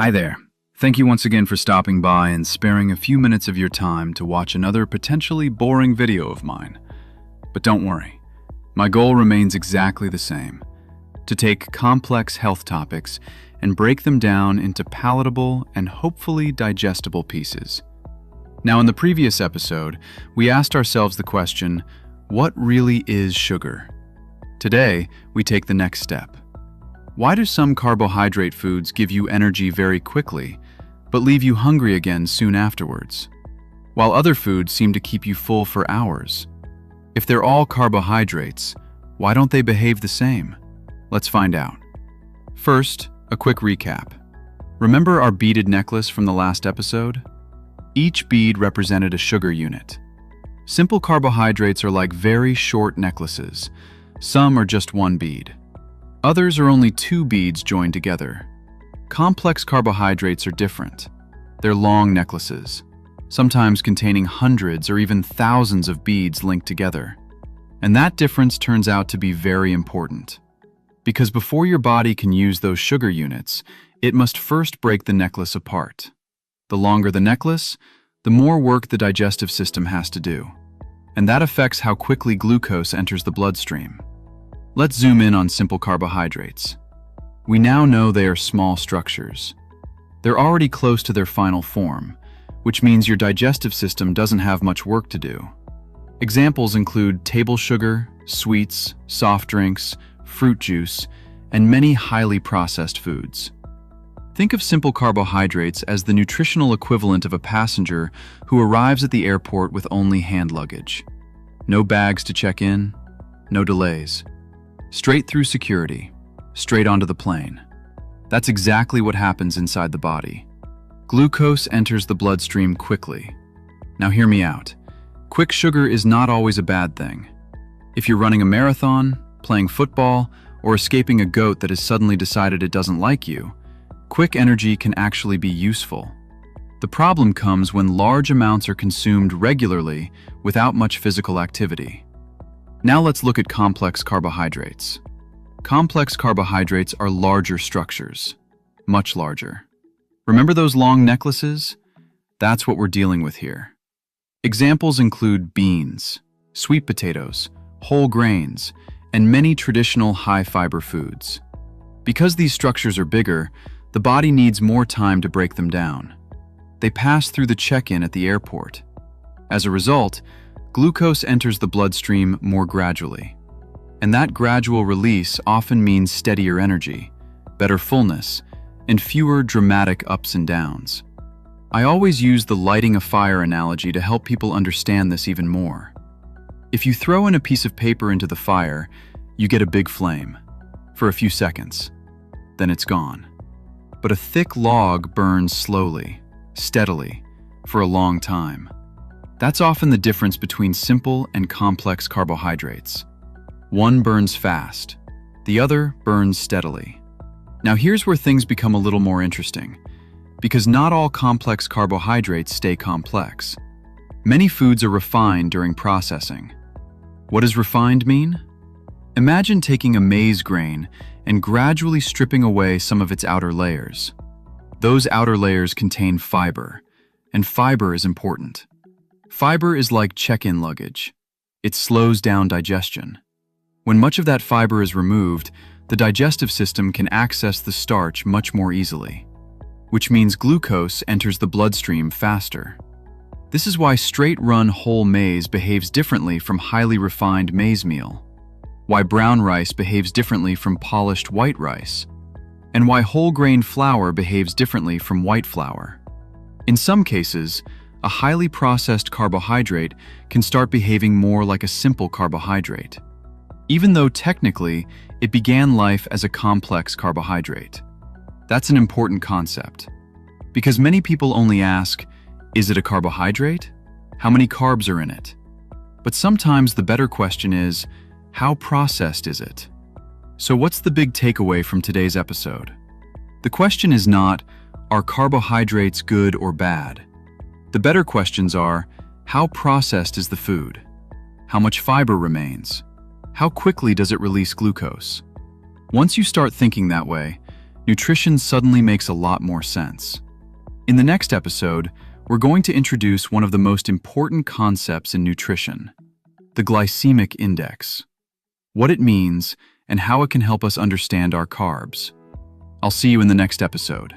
Hi there. Thank you once again for stopping by and sparing a few minutes of your time to watch another potentially boring video of mine. But don't worry, my goal remains exactly the same: to take complex health topics and break them down into palatable and hopefully digestible pieces. Now, in the previous episode, we asked ourselves the question, what really is sugar? Today, we take the next step. Why do some carbohydrate foods give you energy very quickly, but leave you hungry again soon afterwards, while other foods seem to keep you full for hours? If they're all carbohydrates, why don't they behave the same? Let's find out. First, a quick recap. Remember our beaded necklace from the last episode? Each bead represented a sugar unit. Simple carbohydrates are like very short necklaces. Some are just one bead. Others are only two beads joined together. Complex carbohydrates are different. They're long necklaces, sometimes containing hundreds or even thousands of beads linked together. And that difference turns out to be very important. Because before your body can use those sugar units, it must first break the necklace apart. The longer the necklace, the more work the digestive system has to do. And that affects how quickly glucose enters the bloodstream. Let's zoom in on simple carbohydrates. We now know they are small structures. They're already close to their final form, which means your digestive system doesn't have much work to do. Examples include table sugar, sweets, soft drinks, fruit juice, and many highly processed foods. Think of simple carbohydrates as the nutritional equivalent of a passenger who arrives at the airport with only hand luggage. No bags to check in, no delays. Straight through security, straight onto the plane. That's exactly what happens inside the body. Glucose enters the bloodstream quickly. Now hear me out. Quick sugar is not always a bad thing. If you're running a marathon, playing football, or escaping a goat that has suddenly decided it doesn't like you, quick energy can actually be useful. The problem comes when large amounts are consumed regularly without much physical activity. Now let's look at complex carbohydrates. Complex carbohydrates are larger structures, much larger. Remember those long necklaces? That's what we're dealing with here. Examples include beans, sweet potatoes, whole grains, and many traditional high-fiber foods. Because these structures are bigger, the body needs more time to break them down. They pass through the check-in at the airport. As a result, glucose enters the bloodstream more gradually. And that gradual release often means steadier energy, better fullness, and fewer dramatic ups and downs. I always use the lighting a fire analogy to help people understand this even more. If you throw in a piece of paper into the fire, you get a big flame for a few seconds. Then it's gone. But a thick log burns slowly, steadily, for a long time. That's often the difference between simple and complex carbohydrates. One burns fast, the other burns steadily. Now here's where things become a little more interesting, because not all complex carbohydrates stay complex. Many foods are refined during processing. What does refined mean? Imagine taking a maize grain and gradually stripping away some of its outer layers. Those outer layers contain fiber, and fiber is important. Fiber is like check-in luggage. It slows down digestion. When much of that fiber is removed, the digestive system can access the starch much more easily, which means glucose enters the bloodstream faster. This is why straight-run whole maize behaves differently from highly refined maize meal, why brown rice behaves differently from polished white rice, and why whole grain flour behaves differently from white flour. In some cases, a highly processed carbohydrate can start behaving more like a simple carbohydrate, even though technically it began life as a complex carbohydrate. That's an important concept, because many people only ask, is it a carbohydrate? How many carbs are in it? But sometimes the better question is, how processed is it? So what's the big takeaway from today's episode? The question is not, are carbohydrates good or bad? The better questions are, how processed is the food? How much fiber remains? How quickly does it release glucose? Once you start thinking that way, nutrition suddenly makes a lot more sense. In the next episode, we're going to introduce one of the most important concepts in nutrition, the glycemic index, what it means, and how it can help us understand our carbs. I'll see you in the next episode.